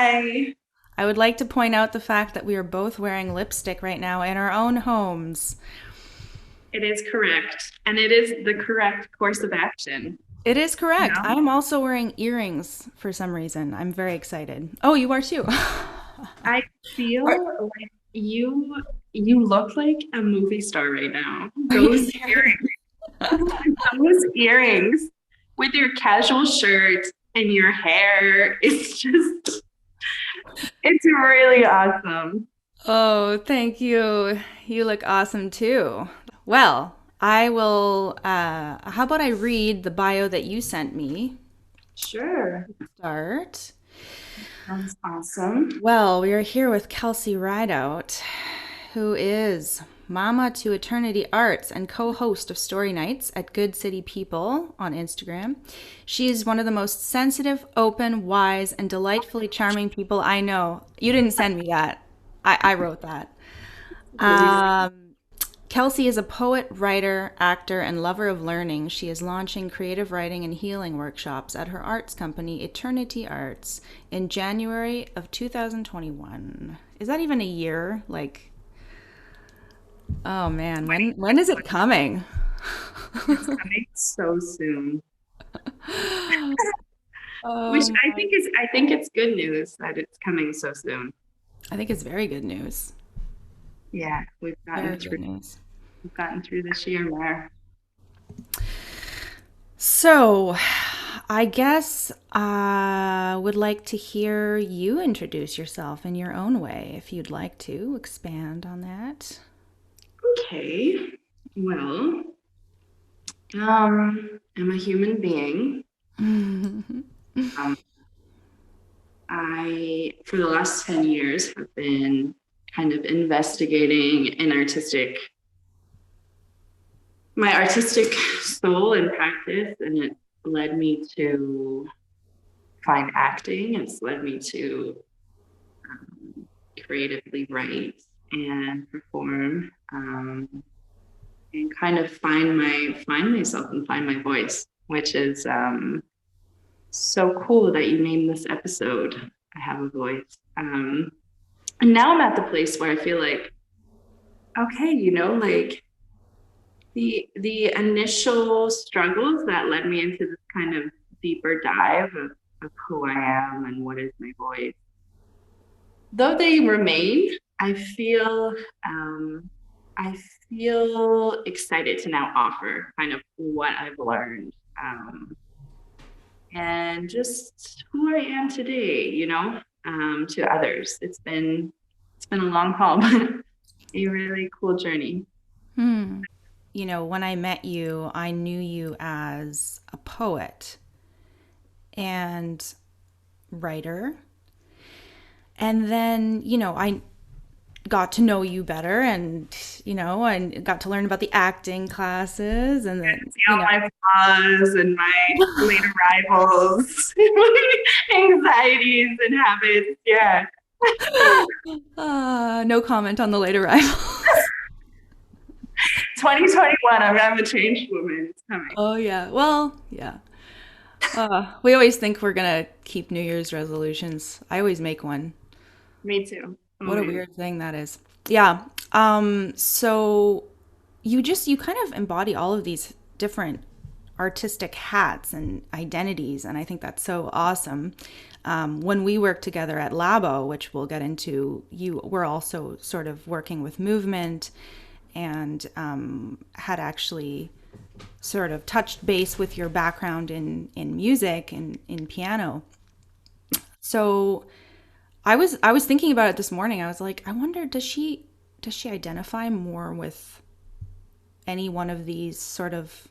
Hi. I would like to point out the fact that we are both wearing lipstick right now in our own homes. It is correct. And it is the correct course of action. It is You correct. I know, am also wearing earrings for some reason. I'm very excited. Oh, you are too. I Are, feel like you look like a movie star right now. are you serious? Those earrings with your casual shirt and your hair, it's really awesome. Oh, thank you. You look awesome too. Well, I will. How about I read the bio that you sent me? Sure. Start. That's awesome. Well, we are here with Kelsey Rideout, who is Mama to Eternity Arts and co host of Story Nights at Good City People on Instagram. She is one of the most sensitive, open, wise, and delightfully charming people I know. You didn't send me that, I wrote that. Really Um, Kelsey is a poet, writer, actor, and lover of learning. She is launching creative writing and healing workshops at her arts company, Eternity Arts, in January of 2021. Is that even a year? Like, oh man, when is it coming? it's coming so soon. Which Oh I my, think is I think it's good news that it's coming so soon. I think it's very good news. Yeah, Very good news. we've gotten through this year, Mar. So, I guess I would like to hear you introduce yourself in your own way, if you'd like to expand on that. Okay. Well, I'm a human being. Um, I, for the last 10 years, have been kind of investigating my artistic soul and practice, and it led me to find acting. It's led me to creatively write and perform, and kind of find myself and find my voice, which is so cool that you named this episode I Have a Voice. And now I'm at the place where I feel like, okay, like the initial struggles that led me into this kind of deeper dive of who I am and what is my voice, though they remain, I feel um, I feel excited to now offer kind of what I've learned, and just who I am today, to others. It's been a long haul, but a really cool journey. Hmm. When I met you, I knew you as a poet and writer. And then, I got to know you better and got to learn about the acting classes and then, See all my flaws and my late arrivals, my anxieties and habits. Yeah. no comment on the late arrivals. 2021, I'm a changed woman. It's coming. Oh, yeah. Well, yeah. We always think we're gonna keep New Year's resolutions. I always make one. Me too. Oh What a man. weird thing that is. Yeah. So you kind of embody all of these different artistic hats and identities, and I think that's so awesome. When we work together at Labo, which we'll get into, we're also sort of working with movement and had actually sort of touched base with your background in music and in piano. So I was thinking about it this morning. I was like, I wonder, does she identify more with any one of these sort of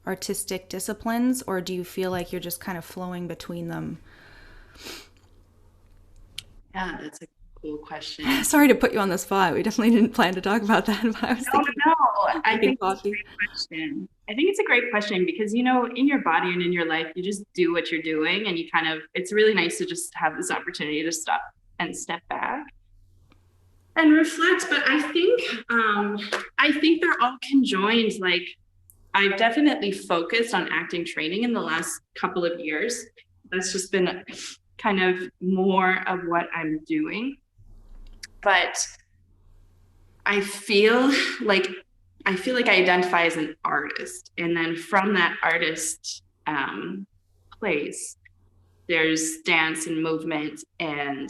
artistic disciplines, or do you feel like you're just kind of flowing between them? Yeah, that's a cool question. Sorry to put you on the spot. We definitely didn't plan to talk about that, but I was No, thinking no, no. I drinking think it's a coffee. great question. I think it's a great question because, in your body and in your life, you just do what you're doing and it's really nice to just have this opportunity to stop and step back and reflect. But I think they're all conjoined. Like, I've definitely focused on acting training in the last couple of years. That's just been kind of more of what I'm doing. But I feel like I identify as an artist, and then from that artist place, there's dance and movement and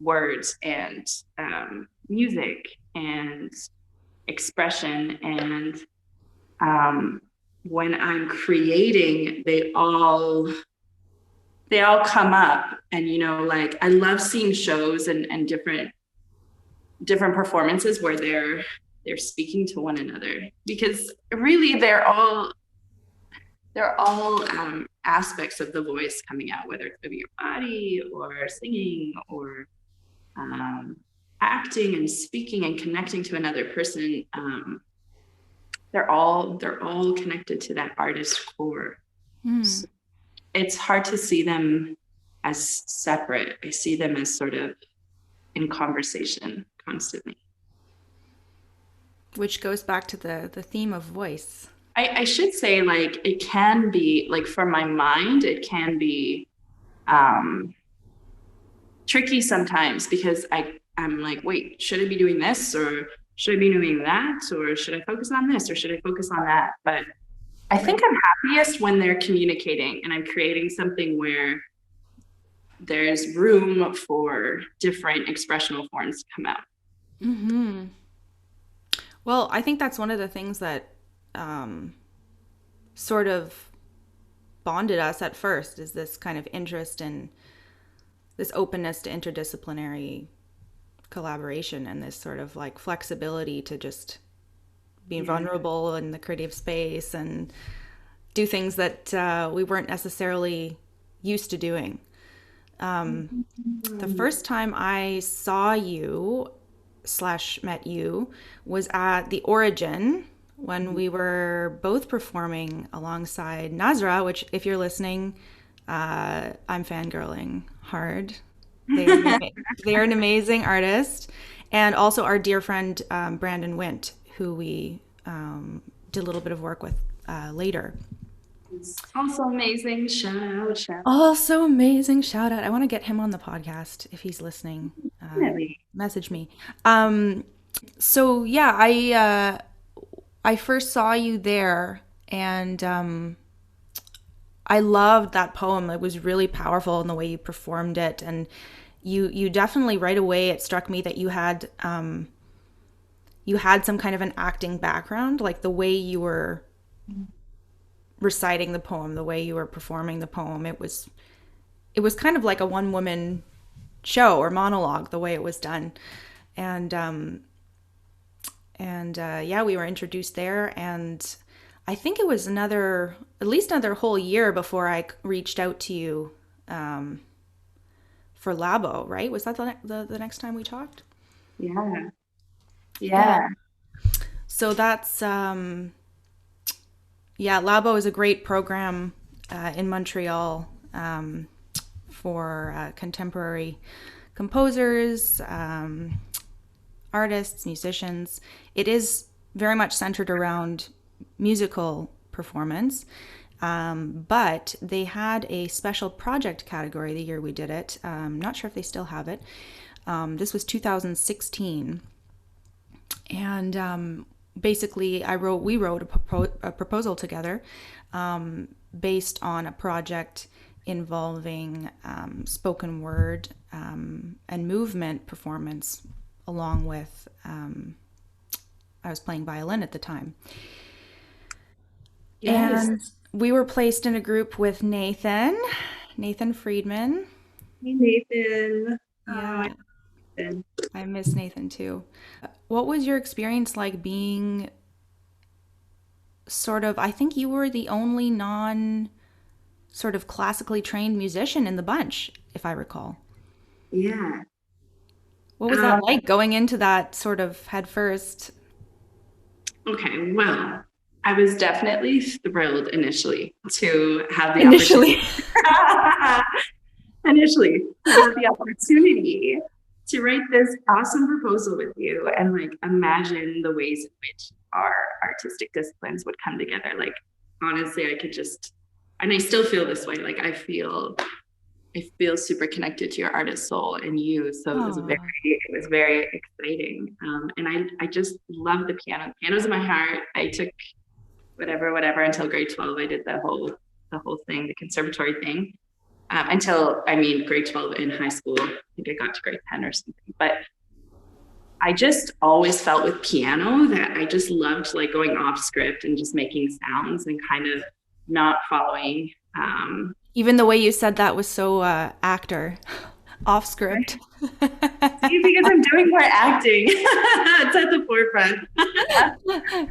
words and music and expression, and when I'm creating, they all come up. And like, I love seeing shows and different performances where they're speaking to one another, because really they're all aspects of the voice coming out, whether it's moving your body or singing or acting and speaking and connecting to another person. They're all connected to that artist core. So it's hard to see them as separate. I see them as sort of in conversation constantly. Which goes back to the theme of voice. I should say, like, it can be, like, for my mind, it can be tricky sometimes, because I'm like, wait, should I be doing this, or should I be doing that, or should I focus on this, or should I focus on that? But I think I'm happiest when they're communicating and I'm creating something where there's room for different expressional forms to come out. Mm-hmm. Well, I think that's one of the things that sort of bonded us at first, is this kind of interest in this openness to interdisciplinary collaboration, and this sort of like flexibility to just be vulnerable in the creative space and do things that we weren't necessarily used to doing. The first time I saw you / met you was at the Origin, when we were both performing alongside Nazra, which, if you're listening, I'm fangirling hard. They're an amazing artist. And also our dear friend, Brandon Wint, who we did a little bit of work with later. It's also amazing. Shout out. Also amazing. Shout out. I want to get him on the podcast if he's listening. Really? Message me. So yeah, I first saw you there, and I loved that poem. It was really powerful in the way you performed it, and you definitely, right away, it struck me that you had some kind of an acting background, like the way you were reciting the poem, the way you were performing the poem. It was kind of like a one-woman show or monologue, the way it was done. And yeah, we were introduced there, and I think it was at least another whole year before I reached out to you for Labo, right? Was that the next time we talked? Yeah. So that's Labo is a great program in Montreal for contemporary composers, artists, musicians. It is very much centered around musical performance, but they had a special project category the year we did it. Not sure if they still have it. This was 2016, and basically we wrote a proposal together based on a project involving spoken word and movement performance, along with I was playing violin at the time. Yes. And we were placed in a group with Nathan Friedman. Hey, Nathan. Yeah. I miss Nathan too. What was your experience like being sort of, I think you were the only sort of classically trained musician in the bunch, if I recall. Yeah. What was that like, going into that sort of head first? Okay, well, I was definitely thrilled initially to have the opportunity to write this awesome proposal with you, and like imagine the ways in which our artistic disciplines would come together. Like, honestly, I could just, and I still feel this way, like I feel I feel super connected to your artist soul and you. So Oh, it was very exciting. And I just love the piano. Piano's in my heart. I took whatever until grade 12. I did the whole thing, the conservatory thing. Until, I mean, grade 12 in high school. I think I got to grade 10 or something. But I just always felt with piano that I just loved like going off script and just making sounds and kind of not following. even the way you said that was so actor, off script. See, because I'm doing more acting. It's at the forefront.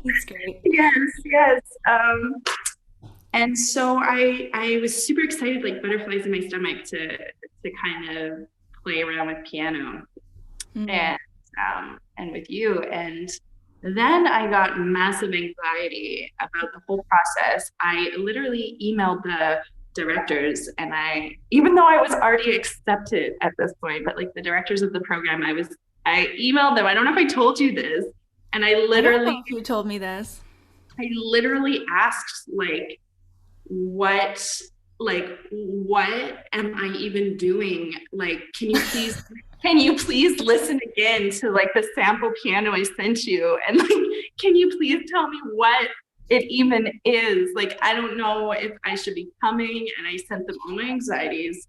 That's great. Yes, yes. And so I was super excited, like butterflies in my stomach, to kind of play around with piano Mm. and with you. And then I got massive anxiety about the whole process. I literally emailed the directors, and even though I was already accepted at this point, but like the directors of the program, I emailed them. I don't know if I told you this, and I don't know if you told me this. I literally asked what what am I even doing? Like, can you please listen again to like the sample piano I sent you? And like, can you please tell me what it even is? Like, I don't know if I should be coming. And I sent them all my anxieties.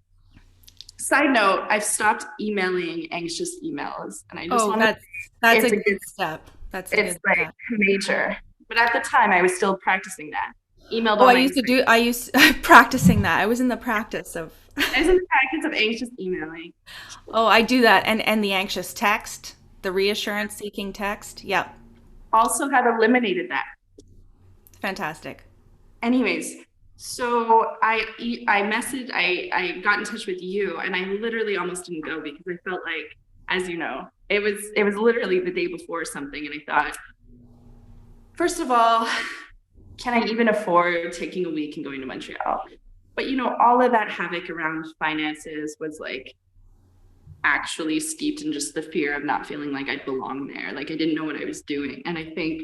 Side note, I've stopped emailing anxious emails. And I just Oh, want to, that's a it's a good step. That's a it's good like step. major. But at the time I was still practicing that. Emailed Oh, all my anxieties. I used practicing that. I was in the practice of I was in the practice of anxious emailing. Oh, I do that. And the anxious text, the reassurance seeking text. Yep. Also have eliminated that. Fantastic. Anyways, so I got in touch with you, and I literally almost didn't go because I felt like, as you know, it was literally the day before something, and I thought, first of all, can I even afford taking a week and going to Montreal? But you know, all of that havoc around finances was like actually steeped in just the fear of not feeling like I'd belong there. Like I didn't know what I was doing. And I think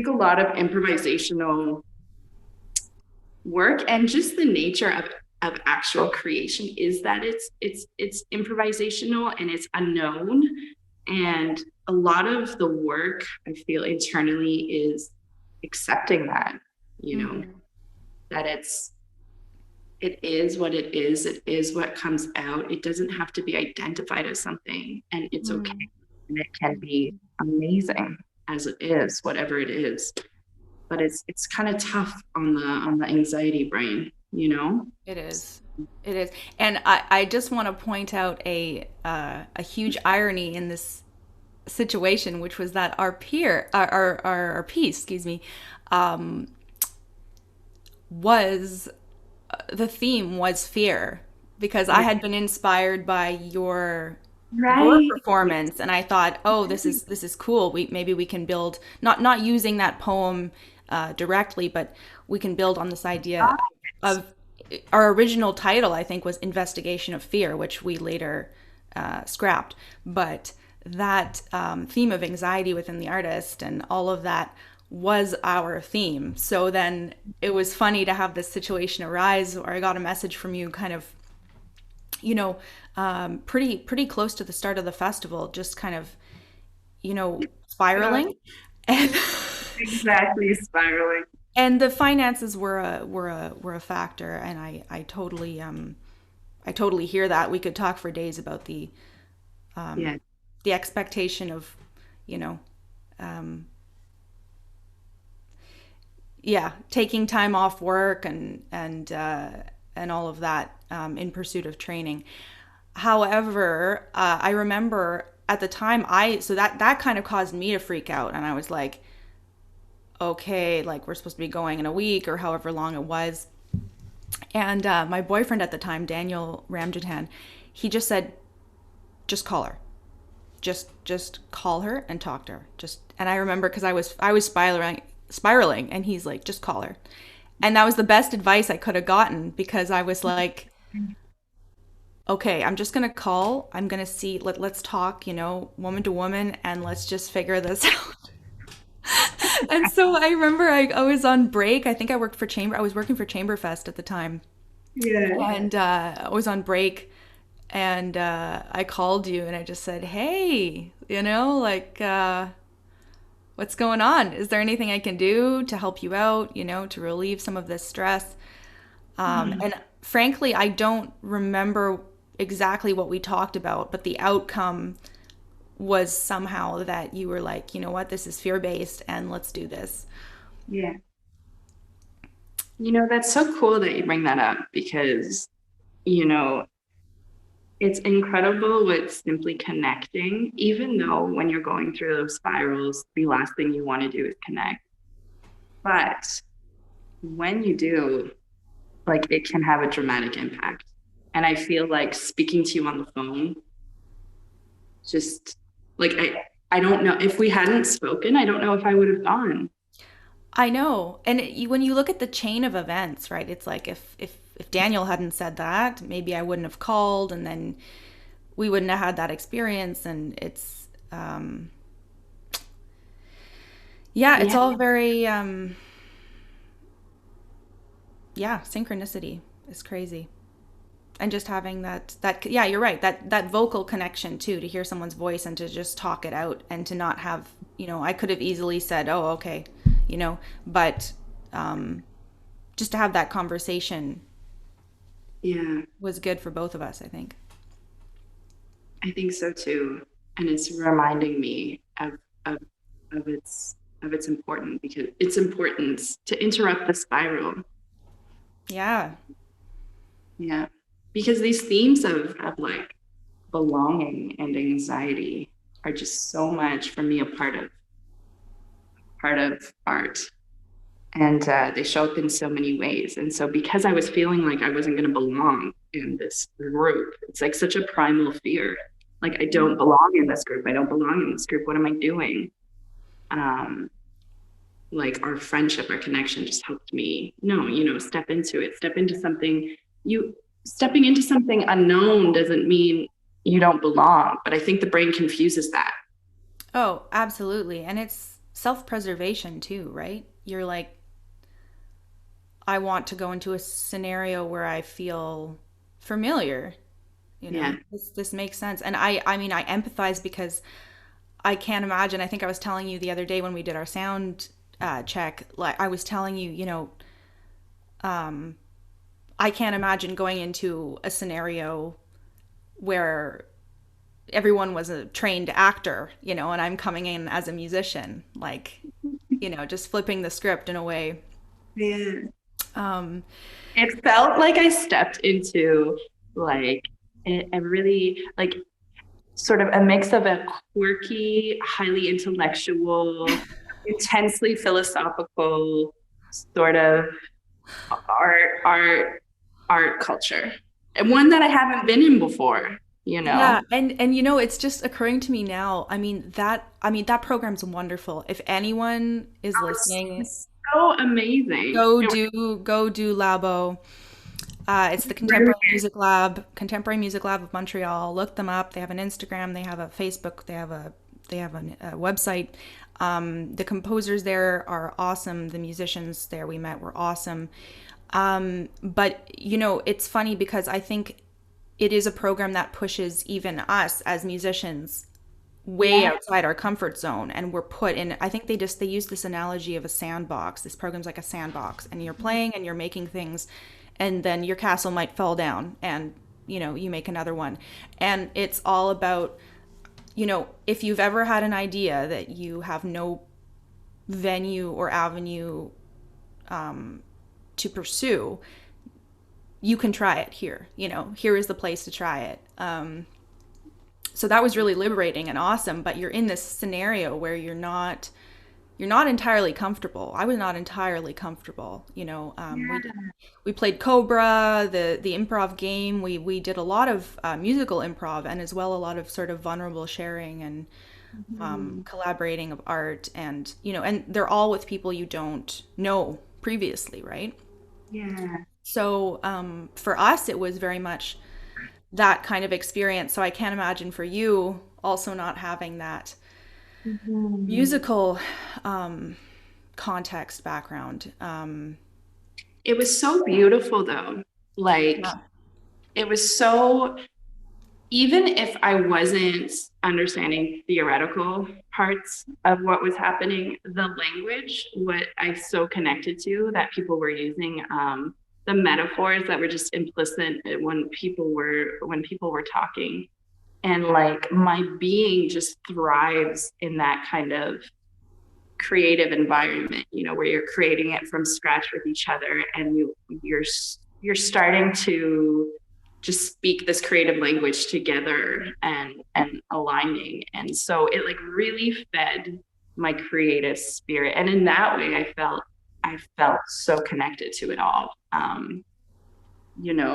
a lot of improvisational work and just the nature of actual creation is that it's improvisational and it's unknown. And a lot of the work I feel internally is accepting that, you know, Mm, that it is what it is. It is what comes out. It doesn't have to be identified as something, and it's okay. mm. And it can be amazing as it is, whatever it is. But it's kind of tough on the anxiety brain, you know? It is. It is. And I just want to point out a huge irony in this situation, which was that our piece, excuse me, um, was the theme was fear because I had been inspired by your Right. performance and I thought, oh, this is cool. Maybe we can build not using that poem directly, but we can build on this idea of our original title. I think was Investigation of Fear, which we later scrapped, but that theme of anxiety within the artist and all of that was our theme. So then it was funny to have this situation arise where I got a message from you kind of, you know, pretty close to the start of the festival, just kind of, Yeah, spiraling. And exactly, spiraling. and the finances were a factor, and I totally hear that. We could talk for days about Yeah. the expectation of, you know, um, yeah, taking time off work and all of that in pursuit of training. However, I remember at the time so that kind of caused me to freak out, and I was like, okay, like we're supposed to be going in a week or however long it was. And my boyfriend at the time, Daniel Ramjatan, he just said, just call her. Just call her and talk to her. And I remember because I was spiraling and he's like, just call her. And that was the best advice I could have gotten because I was like, okay, I'm just gonna call. I'm gonna see. Let's talk. Woman to woman, and let's just figure this out. And so I remember I was on break. I think I worked for Chamber. I was working for Chamberfest at the time, Yeah. And I was on break, and I called you and I just said, hey, like, what's going on? Is there anything I can do to help you out, to relieve some of this stress? And frankly, I don't remember exactly what we talked about, but the outcome was somehow that you were like, you know what, this is fear based and let's do this. Yeah. That's so cool that you bring that up because, you know, it's incredible with simply connecting, even though when you're going through those spirals, the last thing you want to do is connect. But when you do, like it can have a dramatic impact. And I feel like speaking to you on the phone, just like I don't know if we hadn't spoken, I don't know if I would have gone. I know. And when you look at the chain of events, right? It's like if Daniel hadn't said that, maybe I wouldn't have called, and then we wouldn't have had that experience. And it's yeah, it's Yeah. all very yeah, synchronicity is crazy. And just having that yeah, you're right, that vocal connection too, to hear someone's voice and to just talk it out and to not have, I could have easily said, oh, okay, but um just to have that conversation Yeah. was good for both of us, I think. I think so too. And it's reminding me of of its important because its importance to interrupt the spiral. Yeah. Yeah. Because these themes of like belonging and anxiety are just so much for me a part of art. And they show up in so many ways. And so because I was feeling like I wasn't going to belong in this group, it's like such a primal fear. Like I don't belong in this group. I don't belong in this group. What am I doing? Um, like our friendship, our connection just helped me. No, step into it. Step into something. You stepping into something unknown doesn't mean you don't belong. But I think the brain confuses that. Oh, absolutely. And it's self-preservation too, right? You're like, I want to go into a scenario where I feel familiar. Yeah. This makes sense. And I mean, I empathize because I can't imagine. I think I was telling you the other day when we did our sound check, like I was telling you, I can't imagine going into a scenario where everyone was a trained actor, and I'm coming in as a musician, like, just flipping the script in a way. Yeah. Um, It felt like I stepped into like a really like sort of a mix of a quirky, highly intellectual, intensely philosophical sort of art art art culture. And one that I haven't been in before, you yeah, know. and it's just occurring to me now. I mean that program's wonderful. If anyone is listening, It's so amazing. go do Labo. It's the Contemporary Music Lab of Montreal. Look them up. They have an Instagram. They have a Facebook. They have a website. The composers there are awesome. The musicians there we met were awesome. But it's funny because I think it is a program that pushes even us as musicians way Yeah. outside our comfort zone, and we're put in. I think they use this analogy of a sandbox. This program's like a sandbox, and you're playing and you're making things, and then your castle might fall down, and you make another one. And it's all about, if you've ever had an idea that you have no venue or avenue to pursue, you can try it here. Here is the place to try it. So that was really liberating and awesome, but you're in this scenario where you're not entirely comfortable. I was not entirely comfortable. We played Cobra, the improv game. We did a lot of musical improv, and as well a lot of sort of vulnerable sharing and Mhm. collaborating of art, and they're all with people you don't know previously, right? Yeah. So for us, it was very much that kind of experience. So I can't imagine for you also not having that Mhm. musical um, context background. It was so beautiful though. Like Yeah. it was so, even if I wasn't understanding theoretical parts of what was happening, the language, what I so connected to that people were using, the metaphors that were just implicit when people were talking, and like my being just thrives in that kind of creative environment, where you're creating it from scratch with each other, and you're starting to just speak this creative language together and aligning. And so it like really fed my creative spirit. And in that way I felt so connected to it all.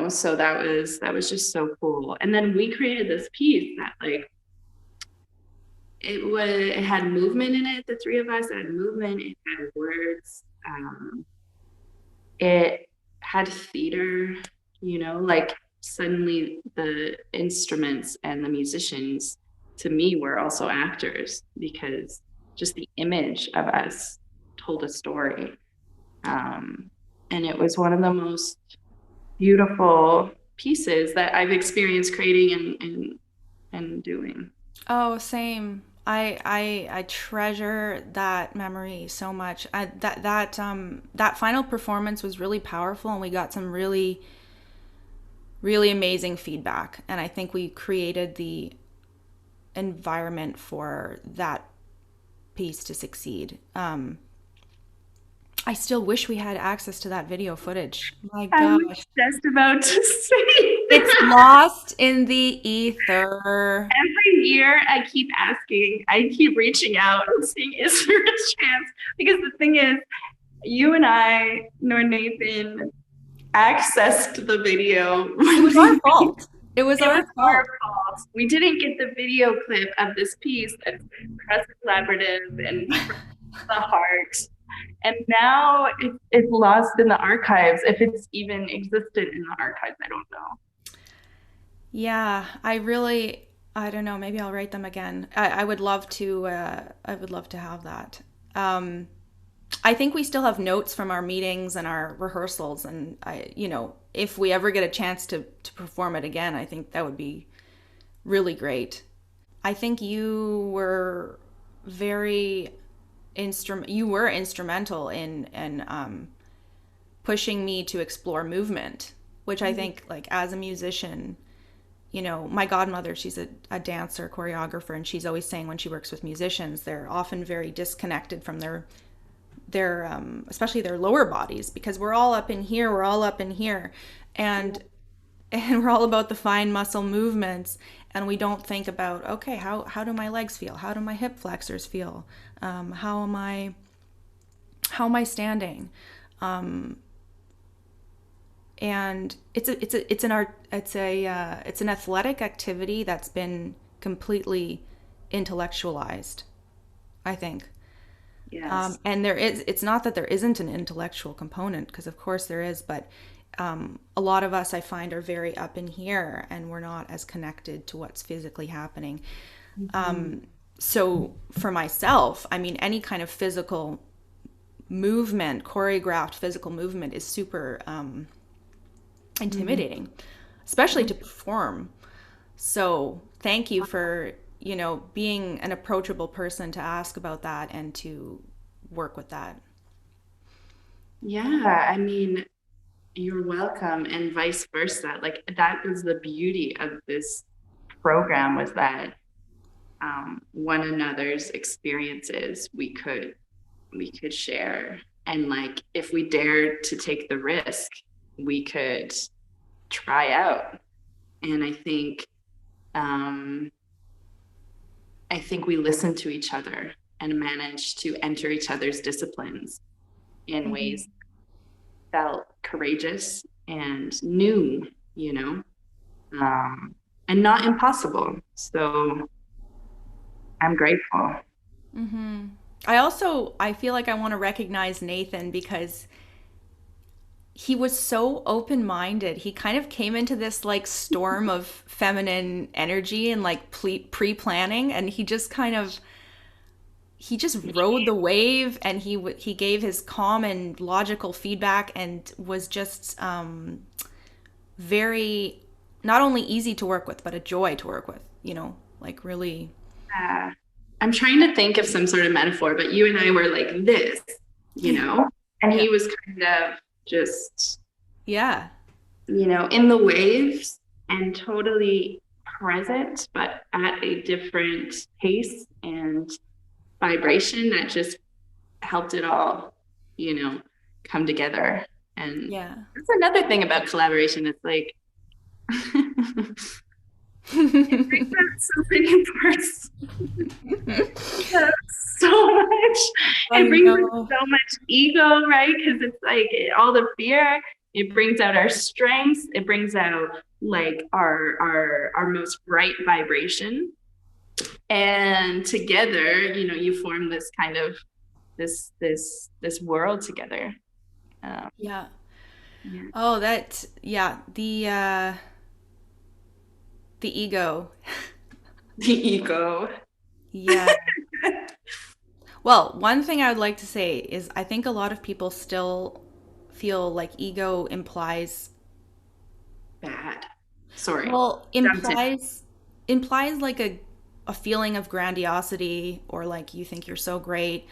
So that was just so cool. And then we created this piece that like it had movement in it, the three of us. It had movement, it had words, it had theater, like suddenly the instruments and the musicians to me were also actors, because just the image of us told a story. um, and it was one of the most beautiful pieces that I've experienced creating and doing. Oh, same. I treasure that memory so much. That final performance was really powerful, and we got some really amazing feedback. And I think we created the environment for that piece to succeed. I still wish we had access to that video footage. My I was gosh. just about to say It's lost in the ether. every year I keep asking, I keep reaching out and seeing, is there a chance? Because the thing is, you and I, nor Nathan, accessed the video It when was our fault. It was it was our our fault. fault. We didn't get the video clip of this piece that's press collaborative and from the heart. And now it's lost in the archives. If it's even existed in the archives, I don't know. Yeah, I don't know, maybe I'll write them again. I would love to, I would love to have that. Um, I think we still have notes from our meetings and our rehearsals, and if we ever get a chance to perform it again, I think that would be really great. I think very you were instrumental in pushing me to explore movement, which I think, like, as a musician, my godmother, she's a dancer, choreographer, and she's always saying when she works with musicians, they're often very disconnected from their especially their lower bodies, because we're all up in here, and we're all about the fine muscle movements, and we don't think about, okay, how do my legs feel, how do my hip flexors feel, how am I standing, and it's an athletic activity that's been completely intellectualized, I think. Yes. And it's not that there isn't an intellectual component, because of course there is, but a lot of us, I find, are very up in here, and we're not as connected to what's physically happening. Mm-hmm. So for myself, I mean, any kind of physical movement, choreographed physical movement, is super Mm-hmm. intimidating, especially to perform. So thank you for, being an approachable person to ask about that and to work with that. Yeah, I mean, you're welcome, and vice versa. Like that was the beauty of this program, was that one another's experiences we could share, and like if we dared to take the risk, we could try out. And um, I think we listened to each other and managed to enter each other's disciplines in ways that felt courageous and new, you know, um, and not impossible. So I'm grateful. I feel like I want to recognize Nathan, because he was so open-minded. He kind of came into this like storm of feminine energy and like pre-planning, and he just rode the wave, and he gave his calm and logical feedback, and was just very, not only easy to work with, but a joy to work with, like really. uh, I'm trying to think of some sort of metaphor, but you and I were like this, you know, and Yeah. he was kind of just, Yeah. in the waves and totally present, but at a different pace and vibration that just helped it all, you know, come together. And Yeah. that's another thing about collaboration. It's like it brings out so many parts. So much. I It brings out know. so much ego, right? Because it's like all the fear. It brings out our strengths. It brings out like our most bright vibration. And together, you form this kind of this world together. Um, Yeah. yeah. Oh, yeah, the ego. The ego. Yeah. Well, one thing I would like to say is I think a lot of people still feel like ego implies, Bad. Sorry. well, Jumped in. implies like a feeling of grandiosity, or like you think you're so great.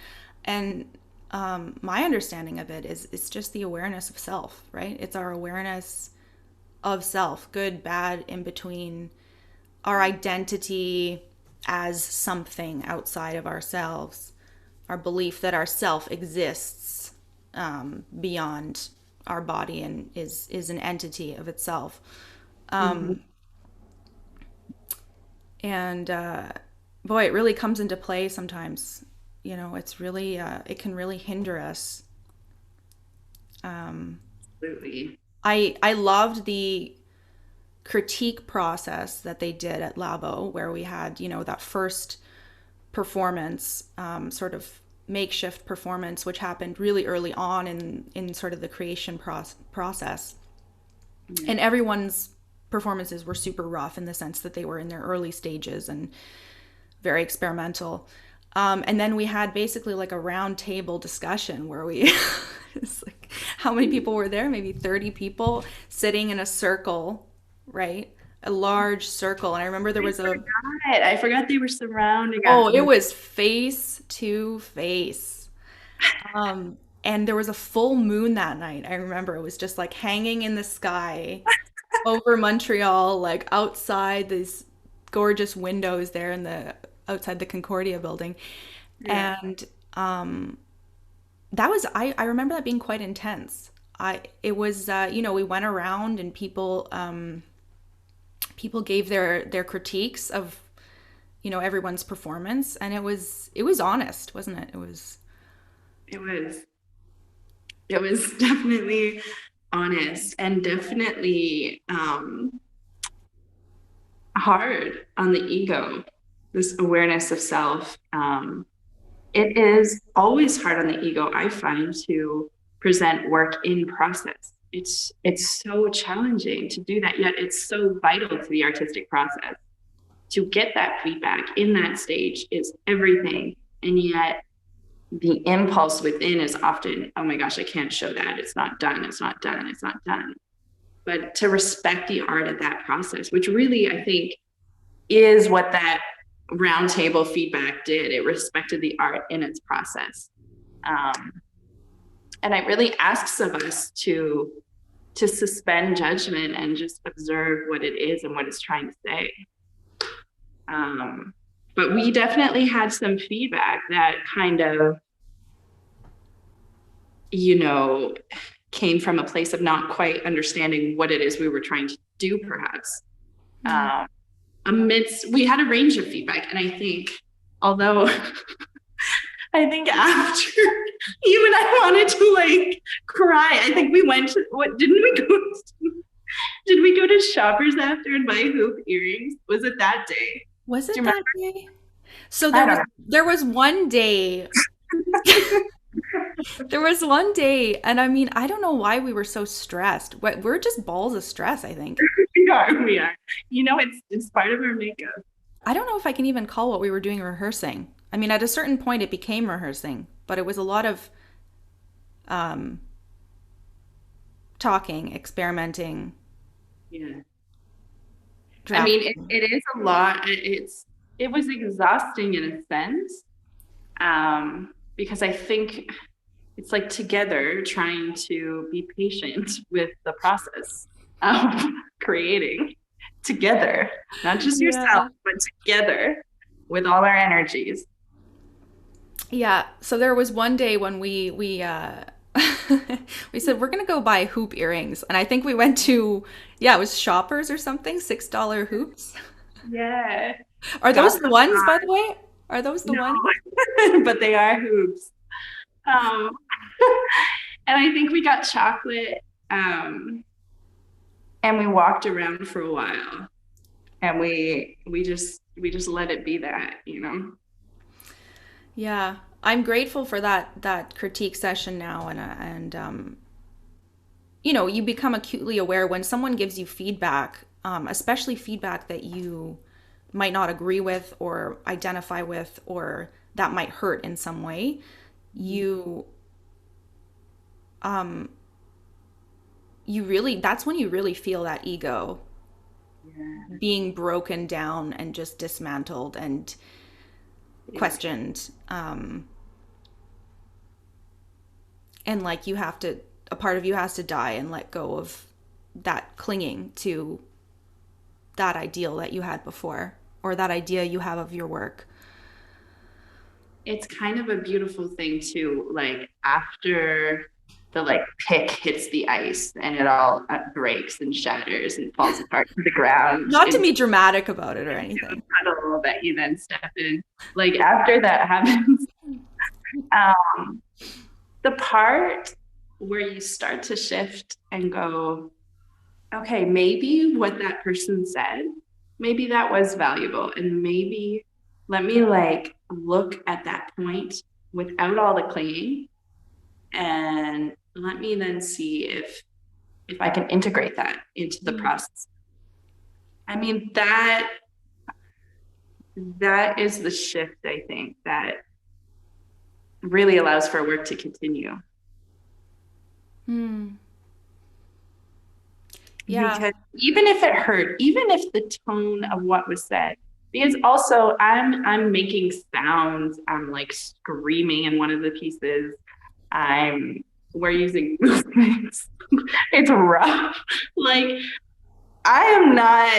And my understanding of it is it's just the awareness of self, right? It's our awareness of self, good, bad, in between, our identity as something outside of ourselves, our belief that our self exists beyond our body and is an entity of itself. Mhm. And boy, it really comes into play sometimes. It's really it can really hinder us. Absolutely. I loved the critique process that they did at Labo, where we had that first performance, sort of makeshift performance, which happened really early on in sort of the creation process. Yeah. And everyone's performances were super rough in the sense that they were in their early stages and very experimental. And then we had basically like a round table discussion where we, it's like, how many people were there? Maybe 30 people sitting in a circle, right? A large circle. And I remember there I was a, forgot. I forgot they were surrounding us. oh, it was face to face. And there was a full moon that night. I remember it was just like hanging in the sky over Montreal, like outside these gorgeous windows there in the outside the Concordia building. Yeah. And that was I remember that being quite intense. I it was we went around and people gave their critiques of everyone's performance, and it was honest, wasn't it? It was. It was. It was definitely honest and definitely hard on the ego. This awareness of self. It is always hard on the ego, I find, to present work in process. It's so challenging to do that, yet it's so vital to the artistic process. To get that feedback in that stage is everything. And yet the impulse within is often, oh my gosh, I can't show that. It's not done. It's not done. It's not done. But to respect the art of that process, which really, I think, is what that roundtable feedback did. It respected the art in its process. Um, and it really asks of us to suspend judgment and just observe what it is and what it's trying to say. But we definitely had some feedback that kind of, came from a place of not quite understanding what it is we were trying to do, perhaps. Yeah. We had a range of feedback. And I think, although I think after you and I wanted to like cry, I think we went to, what, didn't we go to, did we go to Shoppers after and buy hoop earrings? Was it that day? Was Do it you that day? So remember? there I was don't there was one day. There was one day, and I mean, I don't know why we were so stressed. We're just balls of stress, I think. We are. We are. It's part of our makeup. I don't know if I can even call what we were doing rehearsing. I mean, at a certain point, it became rehearsing, but it was a lot of um, talking, experimenting, Yeah. I mean, drafting. it is a lot. It was exhausting in a sense, because I think it's like together trying to be patient with the process of creating together, not just yourself, Yeah. but together with all our energies. Yeah. So there was one day when we we said we're gonna go buy hoop earrings, and I think we went to, yeah, it was Shoppers or something, $6 hoops. Yeah. Are Got those the some, ones, by the way? Are those the no, ones? but they are hoops. Um, and I think we got chocolate, um, and we walked around for a while, and we just let it be that, you know. Yeah, I'm grateful for that critique session now, you know, you become acutely aware when someone gives you feedback, especially feedback that you might not agree with or identify with, or that might hurt in some way. You you really, that's when you really feel that ego Yeah, being broken down and just dismantled and yeah. questioned. And like you have to, a part of you has to die and let go of that clinging to that ideal that you had before, or that idea you have of your work. It's kind of a beautiful thing too, like after the like pick hits the ice and it all breaks and shatters and falls apart to the ground Not to into be dramatic about it or a anything. puddle that you then step in. Like after that happens, um, the part where you start to shift and go, okay, maybe what that person said, maybe that was valuable. And maybe let me like look at that point without all the clinging, and let me then see if I can integrate that into the Mm. process. I mean, that is the shift, I think, that really allows for work to continue. Hmm. Yeah. Because even if it hurt, even if the tone of what was said, because also I'm making sounds, I'm like screaming in one of the pieces. I'm we're using movements. It's rough. Like I am not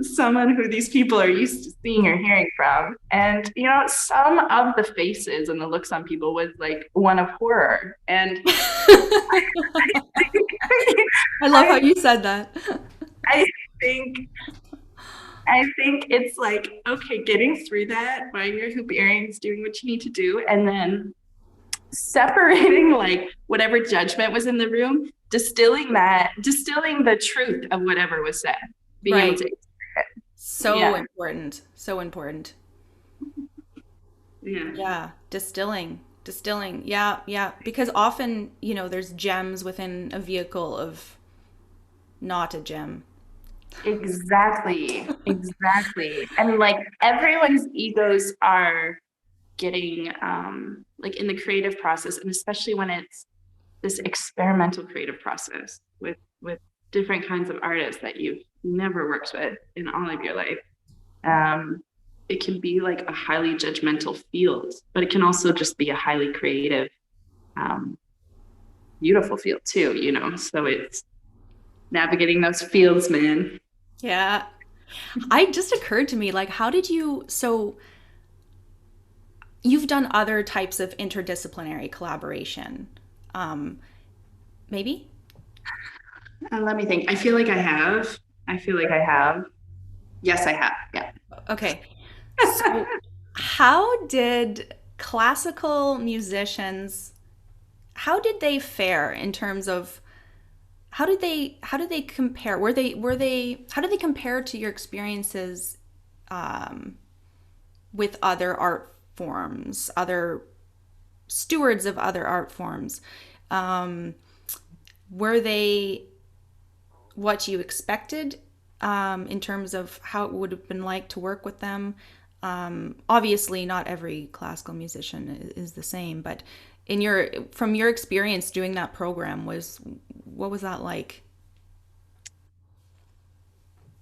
someone who these people are used to seeing or hearing from. And, you know, some of the faces and the looks on people was like one of horror. And I love how I, you said that. I think, I think it's like, okay, getting through that, buying your hoop earrings, doing what you need to do, and then separating like whatever judgment was in the room, distilling the truth of whatever was said, being able Right. to, So yeah, important. So important. yeah. Yeah. Distilling. Distilling. Yeah. Yeah. Because often, you know, there's gems within a vehicle of not a gem. Exactly. Exactly. And like everyone's egos are getting like in the creative process, and especially when it's this experimental creative process with different kinds of artists that you've never worked with in all of your life. Um it can be like a highly judgmental field, but it can also just be a highly creative, um, beautiful field too, you know. So it's navigating those fields, man. Yeah. I just occurred to me, like, how did you, so you've done other types of interdisciplinary collaboration. Um, Maybe? Let me think. I feel like I have. I feel like I have. Yes, I have. Yeah. Okay. So, how did classical musicians, how did they fare in terms of how did they compare? How did they compare to your experiences um, with other art forms, other stewards of other art forms? Um, were they what you expected in terms of how it would have been like to work with them? Obviously, not every classical musician is the same, but in your from your experience doing that program, was what was that like?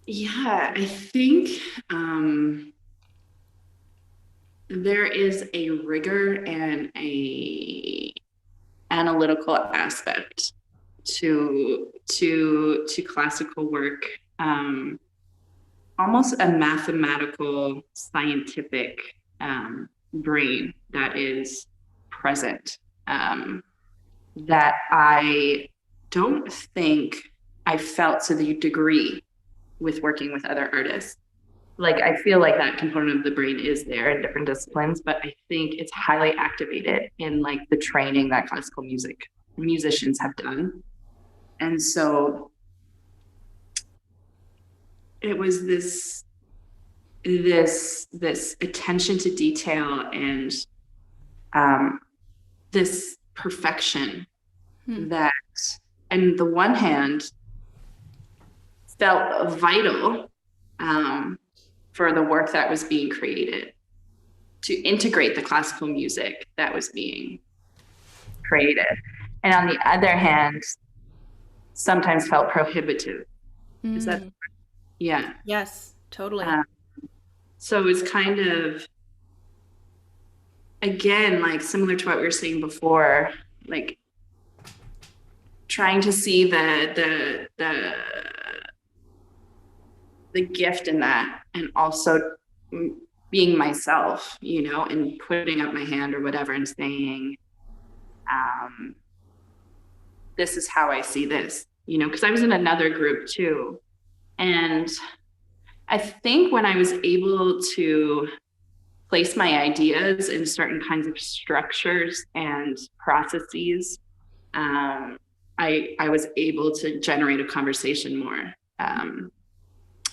Yeah, I think there is a rigor and a analytical aspect to classical work, almost a mathematical scientific brain that is present, that I don't think I felt to the degree with working with other artists. Like I feel like that component of the brain is there in different disciplines, but I think it's highly activated in like the training that classical music musicians have done. And so it was this attention to detail and um, this perfection Hmm. that, on the one hand, felt vital um, for the work that was being created, to integrate the classical music that was being created. And on the other hand, sometimes felt prohibitive. Is that, Mm. yeah. Yes, totally. Um, so it's kind of, again, like similar to what we were saying before, like trying to see the gift in that, and also being myself, and putting up my hand or whatever and saying, um, this is how I see this, because I was in another group too. And I think when I was able to place my ideas in certain kinds of structures and processes, um, I was able to generate a conversation more.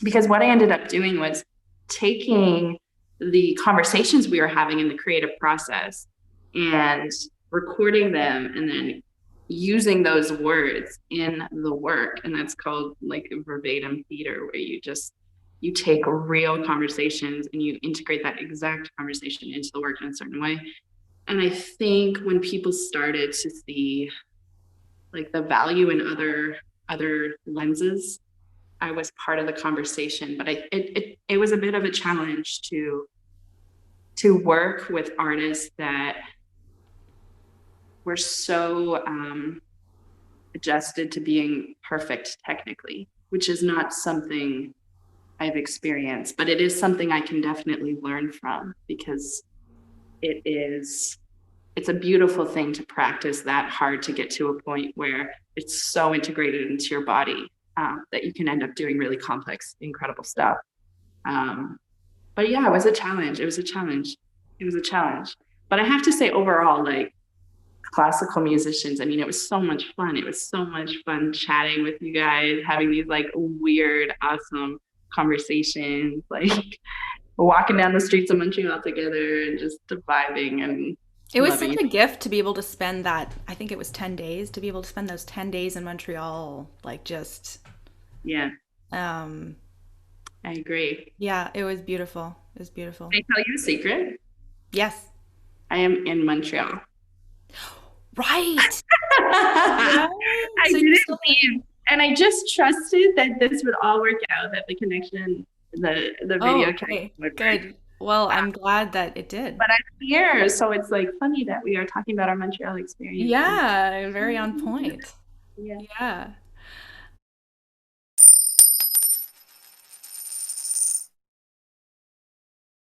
Because what I ended up doing was taking the conversations we were having in the creative process and recording them, and then using those words in the work. And that's called like verbatim theater, where you take real conversations and you integrate that exact conversation into the work in a certain way. And I think when people started to see like the value in other lenses, I was part of the conversation. But it was a bit of a challenge to work with artists that were so adjusted to being perfect technically, which is not something I've experienced, but it is something I can definitely learn from, because it's a beautiful thing to practice that hard to get to a point where it's so integrated into your body, that you can end up doing really complex, incredible stuff. Um, but yeah, it was a challenge. It was a challenge. It was a challenge. But I have to say, overall, like classical musicians, I mean, it was so much fun. It was so much fun chatting with you guys, having these like weird, awesome conversations, like walking down the streets of Montreal together and just vibing and It was loving such it. a gift to be able to spend that, I think it was 10 days, to be able to spend those 10 days in Montreal, like just, Yeah, um, I agree. yeah, it was beautiful. It was beautiful. Can I tell you a secret? Yes. I am in Montreal. Right. I Right. So you're didn't still there. leave, and I just trusted that this would all work out, that the connection, the Oh, video connection okay. would work. Good. Well, I'm glad that it did. But I'm here, so it's like funny that we are talking about our Montreal experience. And Yeah, very on point. yeah, Yeah.